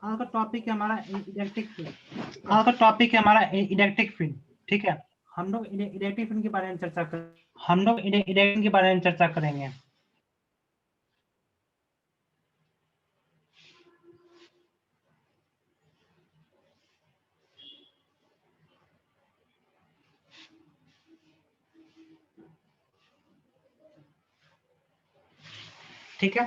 आज का टॉपिक है हमारा इलेक्ट्रिक फील्ड। आज का टॉपिक है हमारा इलेक्ट्रिक फील्ड। ठीक है, हम लोग इलेक्ट्रिक फील्ड के बारे में चर्चा करेंगे। ठीक है,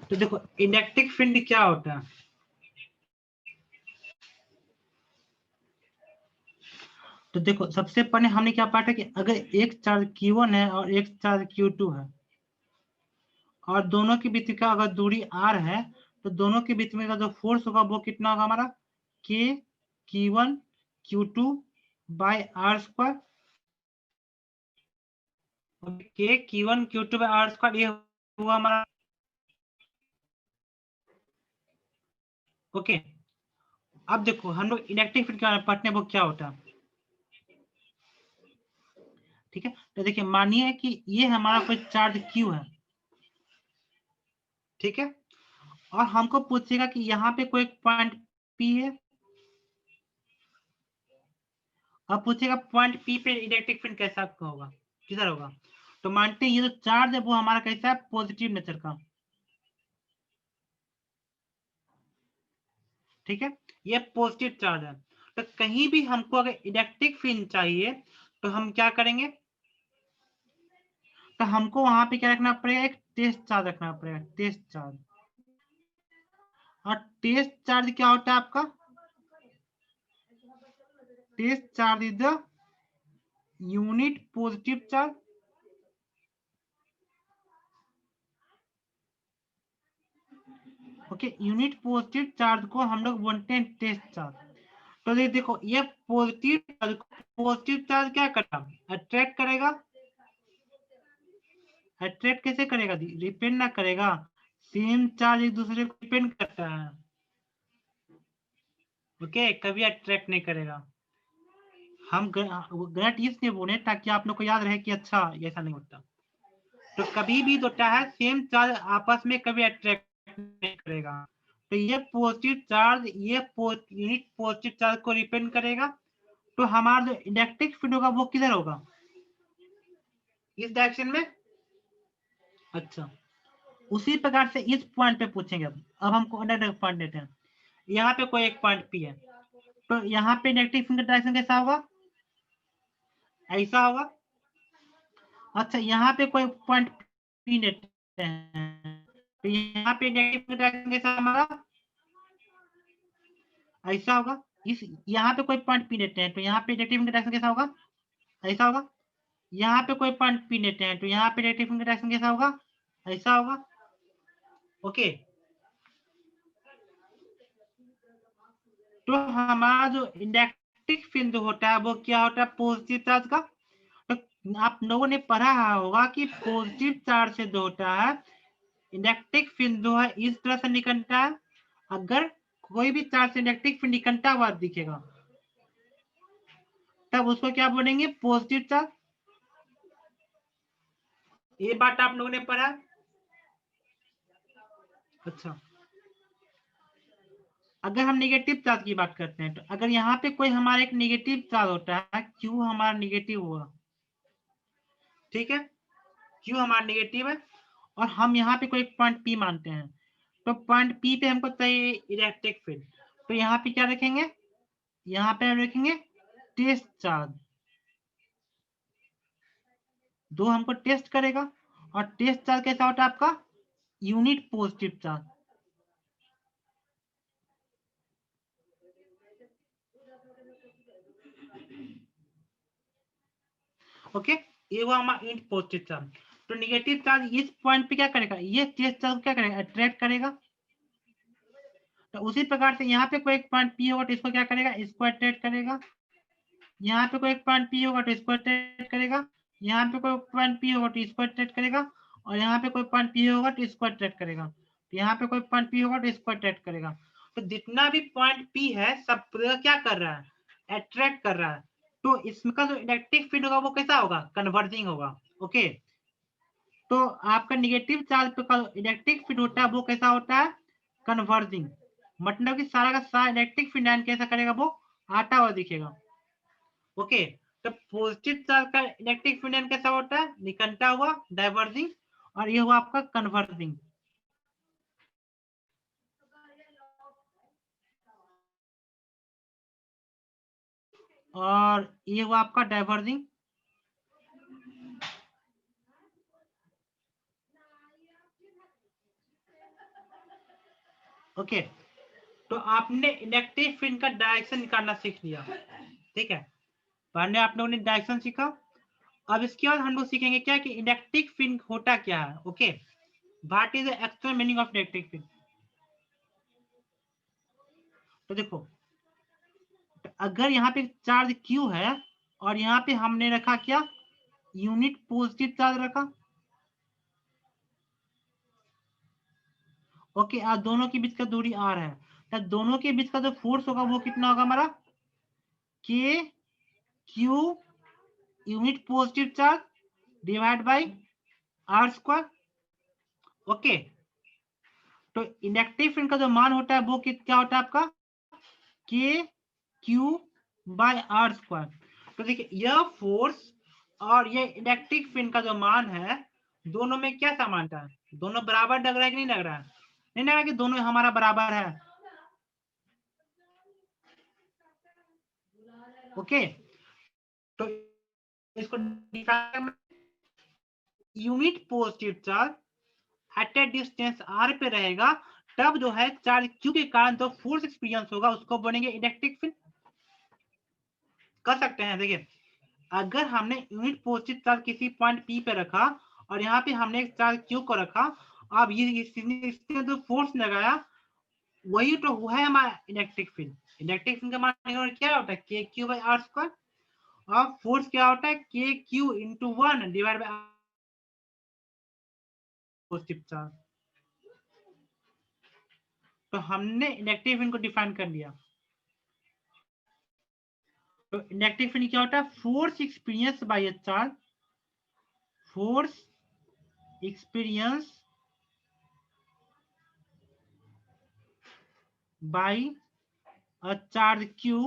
तो देखो इलेक्ट्रिक फील्ड क्या होता है। तो देखो सबसे पहले हमने क्या पढ़ा कि अगर एक चार्ज Q1 है और एक चार्ज Q2 है और दोनों के बीच का अगर दूरी r है तो दोनों के बीच में का जो फोर्स होगा वो कितना होगा हमारा K Q1 Q2 by r square. K Q1 Q2 by r square ये हुआ हमारा। ओके, अब देखो हम लोग इलेक्ट्रिक फील्ड के बारे में पढ़ने वो क्या होता है। ठीक है, तो देखिए मानिए कि ये हमारा कोई चार्ज Q है। ठीक है, और हमको पूछेगा कि यहाँ पे कोई पॉइंट P है और पूछेगा पॉइंट P पे इलेक्ट्रिक फील्ड कैसा होगा, किधर होगा। तो मानते हैं ये जो चार्ज है वो हमारा कैसा है, पॉजिटिव नेचर का। ठीक है, ये पॉजिटिव चार्ज है। तो कहीं भी हमको अगर इलेक्ट्रिक फील्ड चाहिए तो हम क्या करेंगे, तो हमको वहां पे क्या रखना पड़ेगा, एक टेस्ट चार्ज रखना पड़ेगा, टेस्ट चार्ज। और टेस्ट चार्ज क्या होता है आपका, test charge is the unit positive charge. Okay, unit positive charge को हम लोग बोलते हैं टेस्ट चार्ज। तो ये देखो ये पॉजिटिव चार्ज क्या करेगा, अट्रैक्ट करेगा। अट्रैक्ट कैसे करेगा, रिपेल ना करेगा। सेम चार्ज एक दूसरे को रिपेल करता है। ओके, कभी अट्रैक्ट नहीं करेगा। हम ग्रेट इसलिए बोले ताकि आप लोग को याद रहे कि अच्छा ऐसा नहीं होता। तो कभी भी होता है सेम चार्ज आपस में कभी अट्रैक्ट नहीं करेगा। तो ये पॉजिटिव चार्ज ये यूनिट पॉजिटिव चार्ज को रिपेल करेगा। तो हमारा जो इलेक्ट्रिक फील्ड होगा वो किधर होगा, इस डायरेक्शन में। अच्छा, उसी प्रकार से इस पॉइंट पे पूछेंगे। अब हमको अलग पॉइंट देते हैं। यहाँ पे कोई एक पॉइंट P है, तो यहाँ पे इलेक्ट्रिक फील्ड का डायरेक्शन कैसा होगा, ऐसा होगा। अच्छा, यहाँ पे कोई पॉइंट P लेते हैं, तो यहाँ पे इलेक्ट्रिक फील्ड डायरेक्शन कैसा हमारा, ऐसा होगा। इस यहाँ पे कोई पॉइंट P लेते हैं तो यहाँ पे इलेक्ट्रिक फील्ड डायरेक्शन कैसा होगा, ऐसा होगा। यहाँ पे कोई पॉइंट P लेते हैं तो यहाँ पे इलेक्ट्रिक फील्ड डायरेक्शन कैसा होगा, ऐसा होगा। ओके, तो हमारा जो इलेक्ट्रिक फील्ड होता है वो क्या होता है, पॉजिटिव चार्ज का। तो आप लोगों ने पढ़ा होगा कि पॉजिटिव चार्ज से जो होता है इलेक्ट्रिक फील्ड जो है इस तरह से निकलता है। अगर कोई भी चार्ज से इलेक्ट्रिक फील्ड निकलता हुआ दिखेगा तब उसको क्या बोलेंगे, पॉजिटिव चार्ज। ये बात आप लोगों ने पढ़ा। अच्छा, अगर हम नेगेटिव चार्ज की बात करते हैं तो अगर यहाँ पे कोई हमारा एक नेगेटिव चार्ज होता है, क्यू हमारा नेगेटिव हुआ। ठीक है, क्यू हमारा नेगेटिव है और हम यहाँ पे कोई पॉइंट P मानते हैं। तो पॉइंट P पे हमको चाहिए इलेक्ट्रिक फील्ड। तो यहाँ पे क्या रखेंगे, यहाँ पे हम रखेंगे टेस्ट चार्ज। दो हमको टेस्ट करेगा और टेस्ट चार्ज कैसा होता है आपका, यूनिट पॉजिटिव चार्ज। ओके, ये वो हमारा यूनिट पॉजिटिव चार्ज। तो नेगेटिव चार्ज इस पॉइंट पे क्या करेगा, ये टेस्ट चार्ज क्या करेगा, अट्रैक्ट करेगा। तो उसी प्रकार से यहाँ पे कोई एक पॉइंट P होगा तो इसको क्या करेगा, इसको अट्रैक्ट करेगा। यहाँ पे कोई पॉइंट P होगा तो इसको अट्रैक्ट करेगा। यहाँ पे कोई पॉइंट P होगा तो इसको अट्रैक्ट करेगा। और यहाँ पे कोई पॉइंट P होगा तो इसको अट्रैक्ट करेगा। तो यहाँ पे कोई पॉइंट P होगा तो इसको अट्रैक्ट करेगा। तो जितना भी पॉइंट P है सब क्या कर रहा है, अट्रैक्ट कर रहा है। तो इसका जो इलेक्ट्रिक फील्ड होगा वो कैसा होगा, कन्वर्जिंग होगा। ओके, तो आपका निगेटिव चार्ज पे इलेक्ट्रिक फील्ड होता है वो कैसा होता है, कन्वर्जिंग, मतलब कि सारा का सारा इलेक्ट्रिक फील्ड लाइन कैसा करेगा, वो आता हुआ दिखेगा। ओके, तो पॉजिटिव चार्ज का इलेक्ट्रिक फील्ड लाइन कैसा होता है, निकलता हुआ, डाइवर्जिंग, और ये हुआ आपका कन्वर्जिंग। और ये हुआ आपका डाइवर्जिंग। ओके, तो आपने इलेक्ट्रिक फील्ड का डायरेक्शन निकालना सीख लिया, ठीक है, पहले आप लोगों ने डायरेक्शन सीखा। अब इसके बाद हम लोग सीखेंगे क्या कि इलेक्ट्रिक फील्ड होता क्या है। Okay, what is the actual meaning of electric field. तो देखो, तो अगर यहाँ पे चार्ज Q है और यहाँ पे हमने रखा क्या, यूनिट पॉजिटिव चार्ज रखा। ओके, और दोनों के बीच का दूरी R है, तो दोनों के बीच का जो फोर्स होगा वो कितना होगा हमारा, K Q unit positive charge divide by R square. Okay, तो इलेक्ट्रिक फील्ड का जो मान होता है वो क्या होता है आपका, K Q by R square. तो देखिए, यह फोर्स और ये इलेक्ट्रिक फील्ड का जो मान है, दोनों में क्या समानता है, दोनों बराबर लग रहा है कि नहीं लग रहा है, नहीं लग रहा कि दोनों हमारा बराबर है। ओके, तो इसको unit positive charge at A distance R पे रहेगा, तब जो है चार्ज Q के कारण जो फोर्स एक्सपीरियंस होगा उसको बनेंगे इलेक्ट्रिक फील्ड। कर सकते हैं, देखिए, अगर हमने यूनिट पॉजिटिव चार्ज किसी पॉइंट P पे रखा और यहाँ पे हमने एक चार्ज Q को रखा, अब ये इसने जो फोर्स लगाया वही तो हुआ है हमारा इलेक्ट्रिक फील्ड। इलेक्ट्रिक फील्ड का मान क्या होता है, के क्यू बाई आर स्क्वायर, और फोर्स क्या होता है, के Q into 1 divide by positive charge. तो हमने इलेक्ट्रिक फील्ड को डिफाइन कर लिया। तो इलेक्ट्रिक फील्ड क्या होता है, force experience by A charge, force experience by a charge Q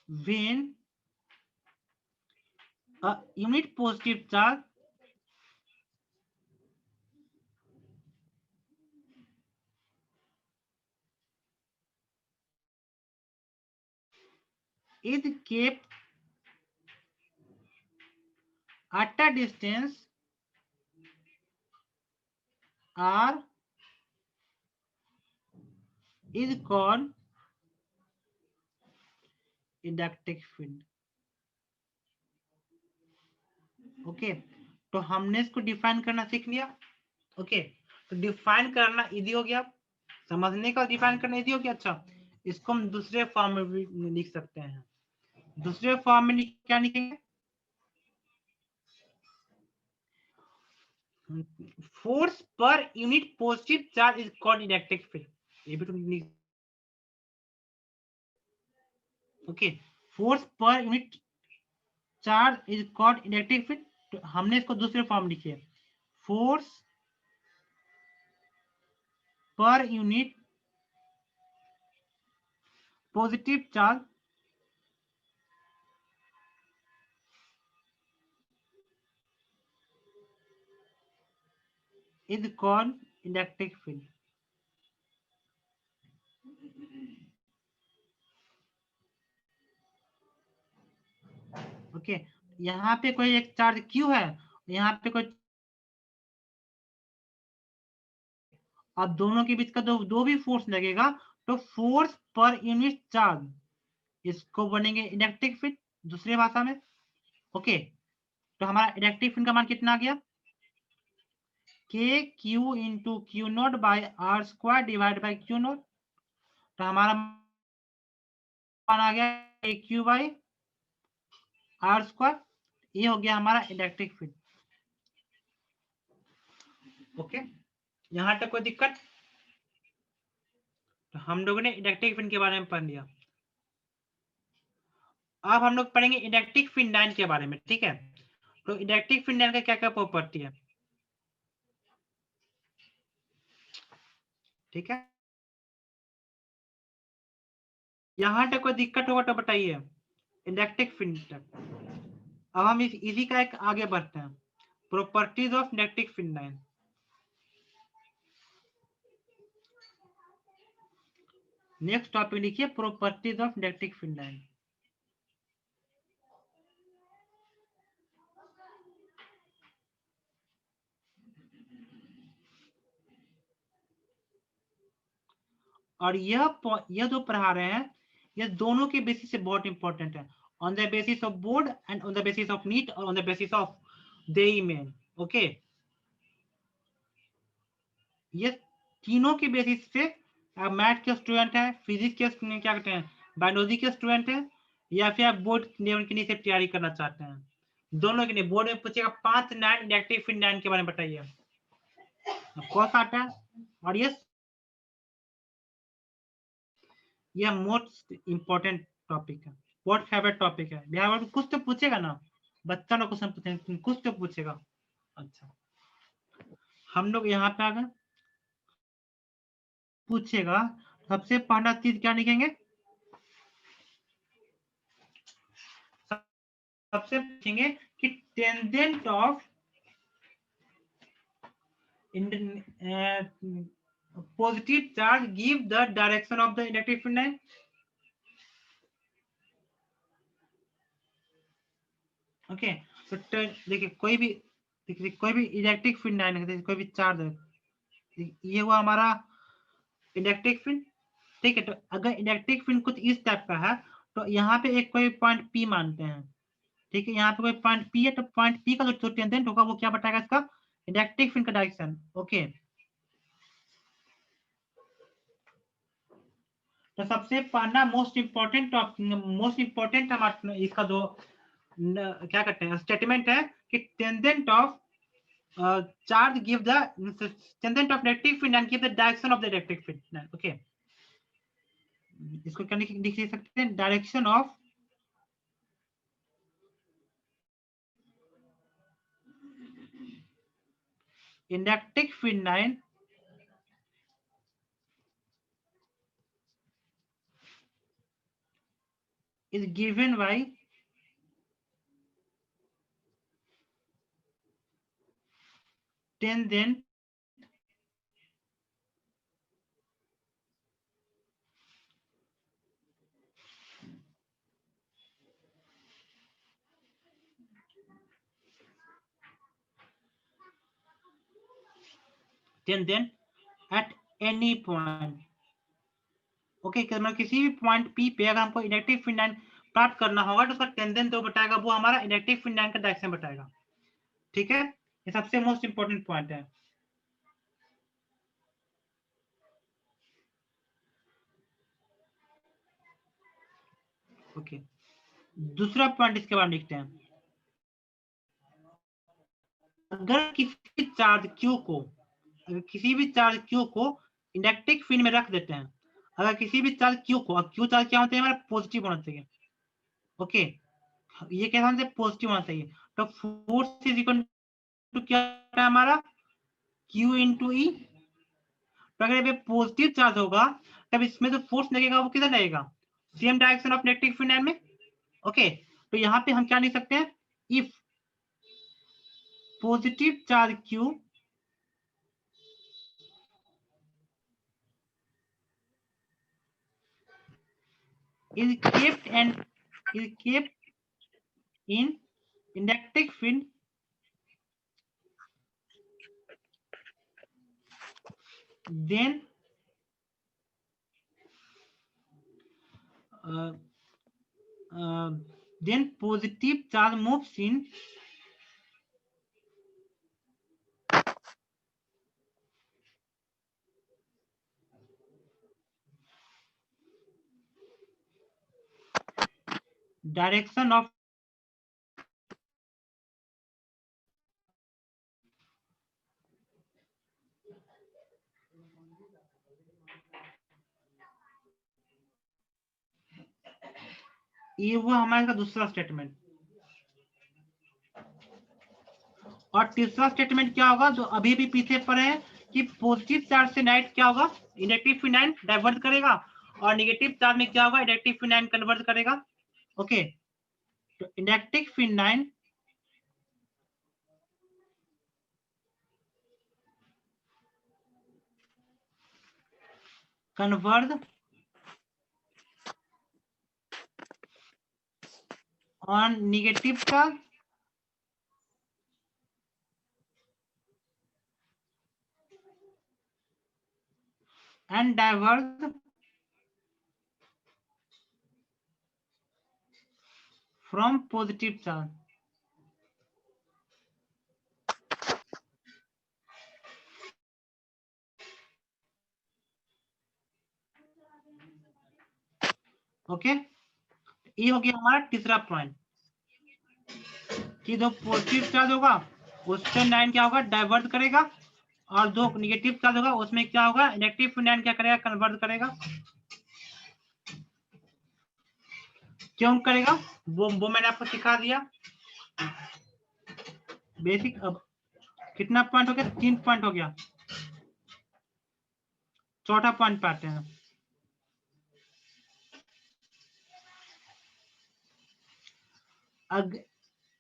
when a unit positive charge is kept at a distance R is called electric field. Okay, तो हमने इसको डिफाइन करना सीख लिया। ओके, तो डिफाइन करना इजी हो गया, समझने का डिफाइन करना इजी हो गया। अच्छा, इसको हम दूसरे फॉर्म में भी लिख सकते हैं। दूसरे फॉर्म में क्या लिखेंगे, force per unit positive charge is called electric field, ये भी तो लिख। Okay, force per unit charge is called electric field. तो हमने इसको दूसरे फॉर्म लिखी है, force per unit positive charge is called electric field. Okay, यहाँ पे कोई एक चार्ज क्यू है, यहाँ पे कोई, अब दोनों के बीच का दो भी फोर्स लगेगा तो फोर्स पर यूनिट चार्ज, इसको बनेंगे इलेक्ट्रिक फील्ड दूसरी भाषा में। ओके, तो हमारा इलेक्ट्रिक फील्ड का मान कितना आ गया, K Q into Q naught by R square divide by Q naught. तो हमारा मान आ गया K Q by R square, ये हो गया हमारा इलेक्ट्रिक फील्ड। ओके, यहाँ तक कोई दिक्कत। तो हम लोगों ने इलेक्ट्रिक फील्ड के बारे में पढ़ लिया। अब हम लोग पढ़ेंगे इलेक्ट्रिक फिनाइल के बारे में, ठीक है। तो इलेक्ट्रिक फिनाइल का क्या क्या प्रॉपर्टी है, ठीक है। यहाँ तक कोई दिक्कत होगा तो बताइए, इलेक्ट्रिक फिनाइल। अब हम इसी का एक आगे बढ़ते हैं, properties of electric phenyl. Next topic लिखिए, प्रॉपर्टीज ऑफ इलेक्ट्रिक फिनाइल। और यह जो पढ़ा रहे हैं, ये दोनों के बेसिस से बहुत इंपॉर्टेंट है, on the basis of board and on the basis of NEET और on the basis of JEE main. Okay, ये तीनों के बेसिस पे आप मैथ के स्टूडेंट हैं, फिजिक्स के क्या कहते हैं, बायोलॉजी के स्टूडेंट हैं, या फिर आप बोर्ड लेवल के लिए तैयारी करना चाहते हैं, दोनों के लिए बोर्ड में पूछेगा 5 9 इलेक्ट्रिक फिनाइल के बारे में बताइए, कौन सा आता है। और ये मोस्ट इंपॉर्टेंट टॉपिक है, बहुत फेवरेट टॉपिक है बिहार, कुछ तो पूछेगा ना, बच्चा लोग क्वेश्चन पूछेगा, कुछ तो पूछेगा। अच्छा, हम लोग यहाँ पे आ गए, पूछेगा सबसे पहला चीज क्या लिखेंगे, सबसे पूछेंगे कि tangent of positive charge give the direction of the electric field. Okay, तो देखिए कोई भी इलेक्ट्रिक फील्ड है, कोई भी चार्ज है, ये हुआ हमारा इलेक्ट्रिक फील्ड, ठीक है। तो अगर इलेक्ट्रिक फील्ड कुछ इस टाइप का है, तो यहाँ पे एक कोई पॉइंट पी मानते हैं, ठीक है। यहाँ पे कोई पॉइंट पी है, तो पॉइंट पी का जो टेंजेंट होगा वो क्या बताएगा इसका इलेक्ट्रिक फील्ड का डायरेक्शन। ओके, तो सबसे पहला मोस्ट इंपॉर्टेंट हमारा इसका जो क्या कहते हैं स्टेटमेंट है कि tangent of charge give the tangent of electric field and give the direction of the electric field. Okay, इसको क्या लिख सकते हैं, direction of electric field is given by tangent at any point। Okay, मतलब किसी भी पॉइंट पी पे अगर हमको इलेक्ट्रिक फील्ड प्राप्त करना होगा तो उसका टेंजेंट जो बताएगा वो हमारा इलेक्ट्रिक फील्ड का डायरेक्शन बताएगा, ठीक है। ये सबसे मोस्ट इंपॉर्टेंट पॉइंट है। ओके, दूसरा पॉइंट इसके बाद लिखते हैं, अगर किसी चार्ज क्यू को अगर किसी भी चार्ज क्यू को इलेक्ट्रिक फील्ड में रख देते हैं, अगर किसी भी चार्ज क्यू को, क्यू चार्ज क्या होता है हमारा पॉजिटिव होना चाहिए। ओके, ये कैसा होना चाहिए, पॉजिटिव होना चाहिए। तो फोर्स इज इक्वल टू क्या है हमारा Q इंटू ई। तो अगर ये पॉजिटिव चार्ज होगा तब इसमें जो फोर्स लगेगा वो किधर लगेगा, same direction of electric field में। ओके, तो यहाँ पे हम क्या लिख सकते हैं, if positive charge Q is kept in electric field, then uh, then positive charge moves in direction of ये हुआ हमारे का दूसरा स्टेटमेंट। और तीसरा स्टेटमेंट क्या होगा, जो अभी भी पीछे पड़े हैं, कि पॉजिटिव चार्ज से नाइट क्या होगा, इलेक्ट्रिक फिनाइन डाइवर्ट करेगा, और नेगेटिव चार्ज में क्या होगा, इलेक्ट्रिक फिनाइन कन्वर्ट करेगा। ओके, तो इलेक्ट्रिक फिनाइन convert on negative charge and diverge from positive charge. Okay, ये हो गया हमारा तीसरा पॉइंट, कि जो पॉजिटिव चार्ज होगा उससे नाइन क्या होगा, डाइवर्ट करेगा, और जो नेगेटिव चार्ज होगा उसमें क्या होगा, इलेक्ट्रिक फिनाइन क्या करेगा, कन्वर्ट करेगा। क्यों करेगा, वो मैंने आपको सिखा दिया बेसिक। अब कितना पॉइंट हो गया, 3 पॉइंट हो गया। चौथा पॉइंट पे आते हैं।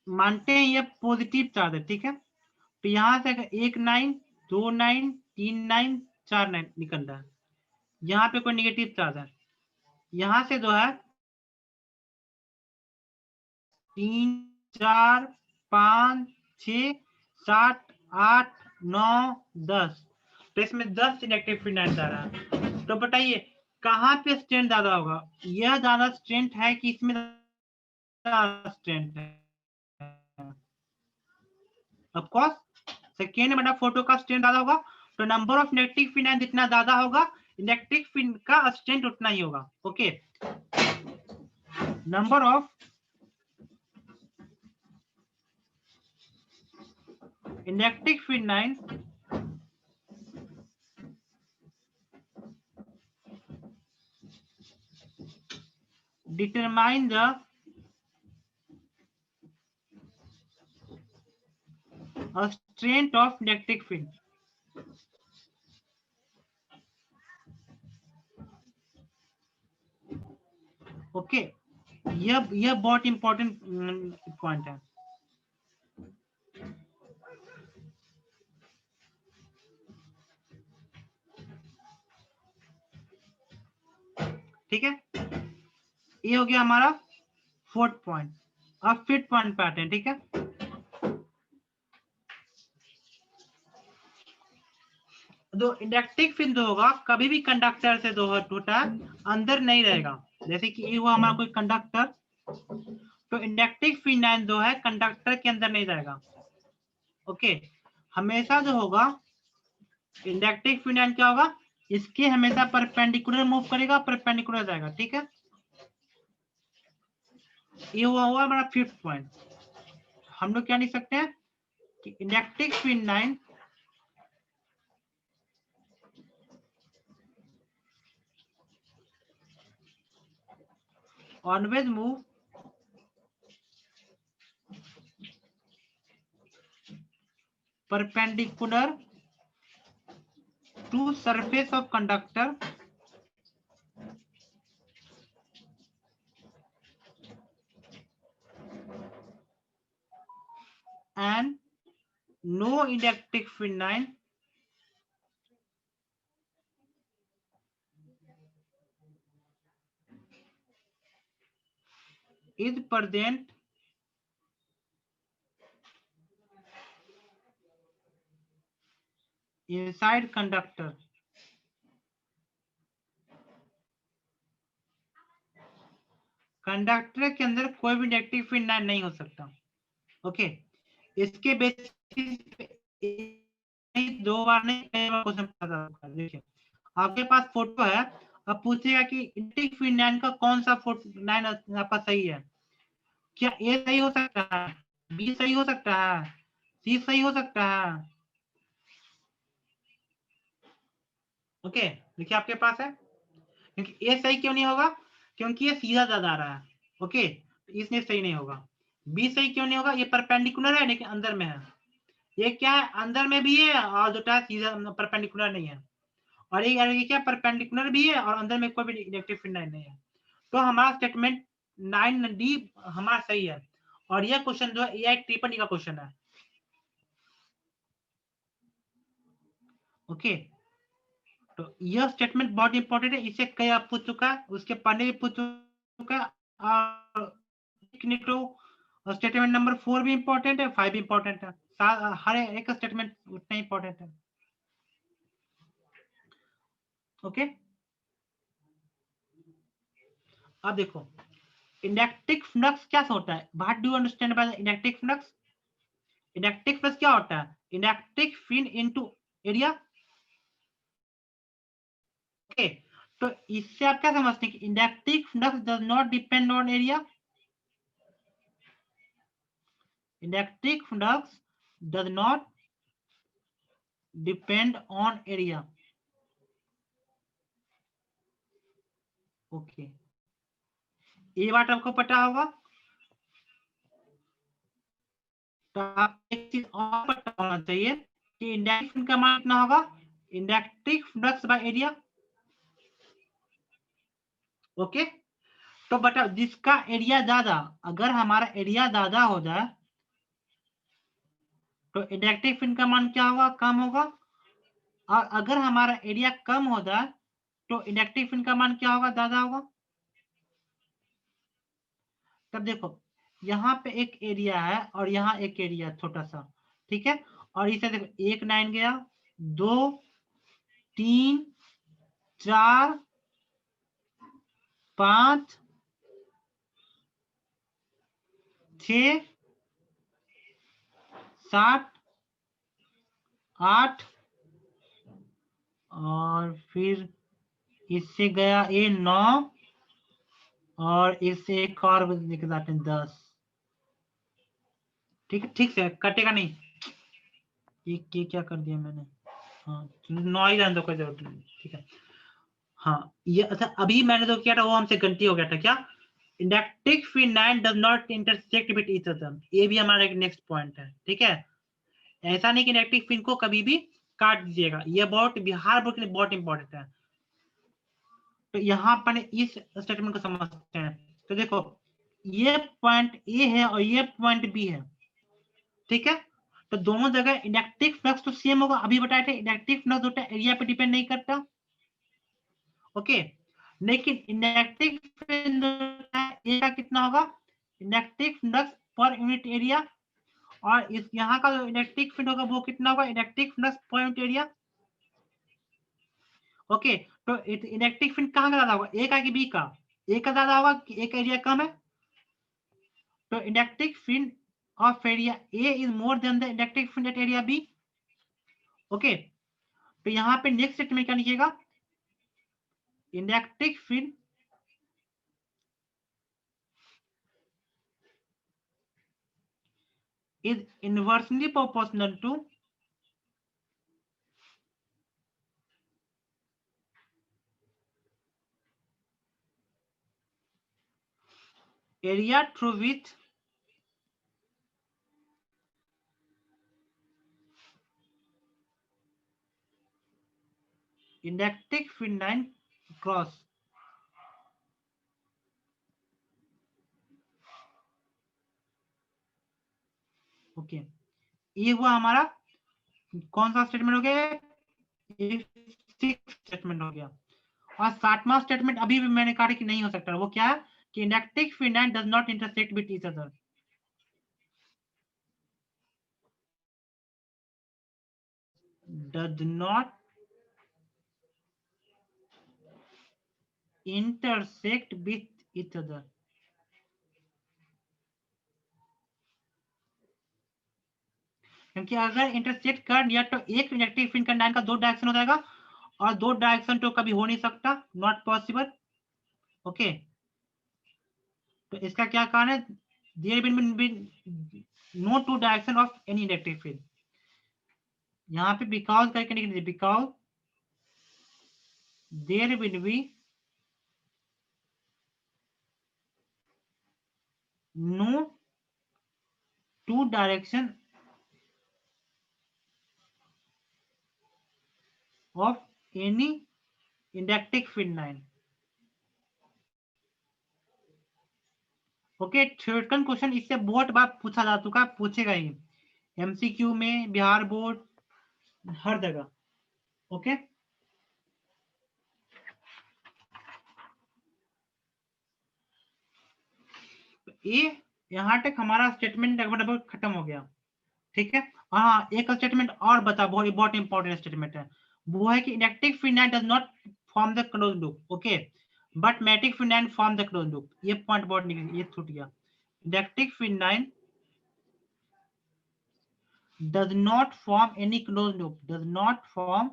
मानते हैं ये पॉजिटिव चार्ज है, ठीक है, तो यहां से अगर 1 9 2 9 3 9 4 9 निकल रहा है, यहाँ पे कोई नेगेटिव चार्ज है, यहाँ से जो है 3 4 5 6 7 8 9 10, तो इसमें 10 इलेक्ट्रिक फिनाइन जा रहा है। तो बताइए कहाँ पे स्ट्रेंथ ज्यादा होगा, यह ज्यादा स्ट्रेंथ है कि इसमें स्ट्रेंथ है? ऑफ कोर्स सेकेंड बटा फोटो का स्ट्रेंथ ज्यादा होगा, तो नंबर ऑफ इलेक्ट्रिक फिनाइन जितना ज्यादा होगा, इलेक्ट्रिक फिन का स्ट्रेंथ उतना ही होगा। ओके, नंबर ऑफ इलेक्ट्रिक फिनाइन determine the strength of electric field. Okay, यह बहुत इंपॉर्टेंट पॉइंट है। ठीक है, ये हो गया हमारा फोर्थ पॉइंट। अब फिफ्थ पॉइंट पे आते हैं, ठीक है। जो इलेक्ट्रिक फील्ड जो होगा कभी भी कंडक्टर से जो टूटा अंदर नहीं रहेगा, जैसे कि ये हुआ हमारा कोई कंडक्टर, तो इलेक्ट्रिक फील्ड जो है कंडक्टर के अंदर नहीं जाएगा। ओके, हमेशा जो होगा इलेक्ट्रिक फील्ड क्या होगा, इसके हमेशा परपेंडिकुलर मूव करेगा, परपेंडिकुलर जाएगा, ठीक है। ये हुआ हमारा फिफ्थ पॉइंट। हम लोग क्या लिख सकते हैं कि electric field line always move perpendicular to surface of conductor and no electric field line is present inside conductor. Conductor के अंदर कोई भी इलेक्ट्रिक फील्ड लाइन नहीं हो सकता। ओके, इसके बेसिस पे दो बार नहीं कई बार क्वेश्चन पूछा होगा। देखिए आपके पास फोटो है, अब पूछेगा कि इलेक्ट्रिक फील्ड लाइन का कौन सा फोटो लाइन आपका सही है, क्या ए सही हो सकता है, बी सही हो सकता है, सी सही हो सकता है। ओके, देखिए आपके पास है, क्योंकि ए सही क्यों नहीं होगा, क्योंकि ये सीधा जा रहा है। ओके, इसलिए सही नहीं होगा। बी सही क्यों नहीं होगा? ये परपेंडिकुलर है लेकिन अंदर में है। ये क्या है, अंदर में भी है और जो है सीधा परपेंडिकुलर नहीं है। और ये क्या परपेंडिकुलर भी है और अंदर में कोई भी इलेक्ट्रिक फील्ड नहीं है। तो हमारा स्टेटमेंट 9D हमारा सही है। और यह क्वेश्चन जो है AI ट्रिपल ई का क्वेश्चन है। ओके, तो यह स्टेटमेंट बहुत इंपॉर्टेंट है, इसे कई आप पूछ चुका है, उसके पहले भी पूछ चुका है। और स्टेटमेंट नंबर 4 भी इंपॉर्टेंट है, 5 भी इंपॉर्टेंट है। हर एक स्टेटमेंट उतना इंपॉर्टेंट है। ओके, अब देखो इलेक्ट्रिक फ्लक्स क्या होता है? What do you understand by electric flux? Electric flux क्या होता है? Electric field into area. Okay, तो इससे आप क्या समझते हैं कि electric flux does not depend on area. Electric flux does not depend on area. Okay, ये बात आपको पता होगा। तो आप एक चीज और पता होना चाहिए कि इंडक्टिव का मान कितना होगा? Inductive flux by area. Okay, तो बताओ जिसका एरिया ज्यादा, अगर हमारा एरिया ज्यादा हो जाए तो इंडक्टिव फील्ड का मान क्या होगा? कम होगा। और अगर हमारा एरिया कम हो जाए तो इंडक्टिव फील्ड का मान क्या होगा? ज्यादा होगा। तब देखो यहाँ पे एक एरिया है और यहाँ एक एरिया छोटा सा, ठीक है। और इसे देखो, एक लाइन गया, 2 3 4 5 6 7 8 और फिर इससे गया ये 9 और इससे एक और निकल जाते हैं 10। ठीक है, ठीक से कटेगा नहीं। ये क्या कर दिया मैंने? हाँ, 9 ही रहने दो, कोई जरूरत नहीं। ठीक है, हाँ ये अच्छा, अभी मैंने जो किया था वो हमसे गलती हो गया था। क्या? Inductive field line does not intersect with each other. ये भी हमारा एक नेक्स्ट पॉइंट है। ठीक है, ऐसा नहीं कि इंडक्टिव फील्ड को कभी भी काट दीजिएगा, ये बहुत बिहार बोर्ड के लिए बहुत इंपॉर्टेंट है। तो यहाँ पर इस स्टेटमेंट को समझते हैं। तो देखो ये पॉइंट ए है और ये पॉइंट बी है, ठीक है। तो दोनों जगह इंडक्टिव फ्लक्स तो सेम होगा। अभी बताए थे इंडक्टिव फ्लक्स होता है एरिया पे डिपेंड नहीं करता। ओके, लेकिन इंडक्टिव ए का कितना होगा? Inductive flux per unit area. और इस यहाँ का जो इलेक्ट्रिक फील्ड होगा वो कितना होगा? Electric flux per unit area. Okay, तो इलेक्ट्रिक फील्ड कहाँ का ज्यादा होगा? ए का कि बी का? ए का ज्यादा होगा कि ए का एरिया कम है? तो electric field of area A is more than the electric field at area B. Okay, तो यहाँ पे नेक्स्ट सेट में क्या लिखिएगा? Electric field is inversely proportional to area through which electric field line cross। Okay, ये हुआ हमारा कौन सा स्टेटमेंट हो गया? स्टेटमेंट हो गया। और 7वां स्टेटमेंट अभी भी मैंने कहा कि नहीं हो सकता। वो क्या है कि electric field line does not intersect with each other. Does not intersect with each other. क्योंकि अगर इंटरसेक्ट कर दिया तो एक इलेक्ट्रिक फील्ड लाइन का 2 डायरेक्शन हो जाएगा और 2 डायरेक्शन तो कभी हो नहीं सकता, नॉट पॉसिबल। ओके, तो इसका क्या कारण है? There will be no two direction of any electric field. यहाँ पे बिकॉज करके लिख दीजिए, because there will be no two direction of any inductive field line. Okay, theoretical question इससे बहुत बार पूछा जा चुका, पूछेगा ही एमसीक्यू में, बिहार बोर्ड, हर जगह। ओके, ये यहाँ तक हमारा स्टेटमेंट लगभग खत्म हो गया। ठीक है, हाँ एक स्टेटमेंट और बता, बहुत इंपॉर्टेंट स्टेटमेंट है, वो है कि inductive field line does not form the close loop. Okay, but magnetic field line form the close loop. ये पॉइंट बहुत निकल, ये छूट गया। Inductive field line does not form any closed loop, does not form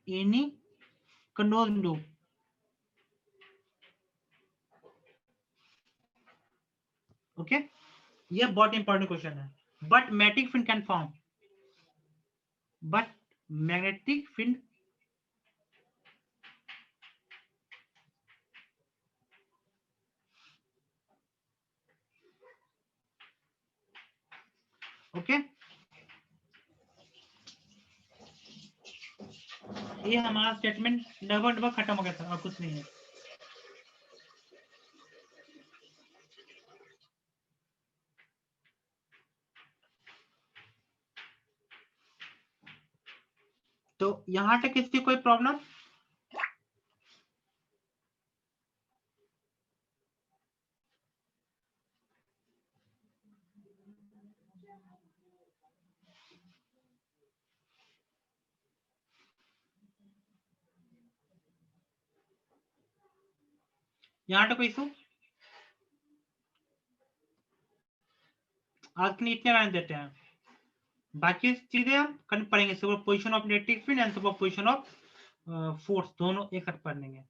any closed loop। Okay, ये बहुत important question है। But magnetic field can form, but magnetic field okay, ये हमारा स्टेटमेंट लगभग खत्म हो गया था, और कुछ नहीं है। तो यहां तक किसी कोई प्रॉब्लम? यहाँ तक कोई इशू? आज के लिए इतने लाइन देते हैं, बाकी चीजें हम कल पढ़ेंगे। Super position of electric field and super position of force, दोनों एक साथ पढ़ लेंगे।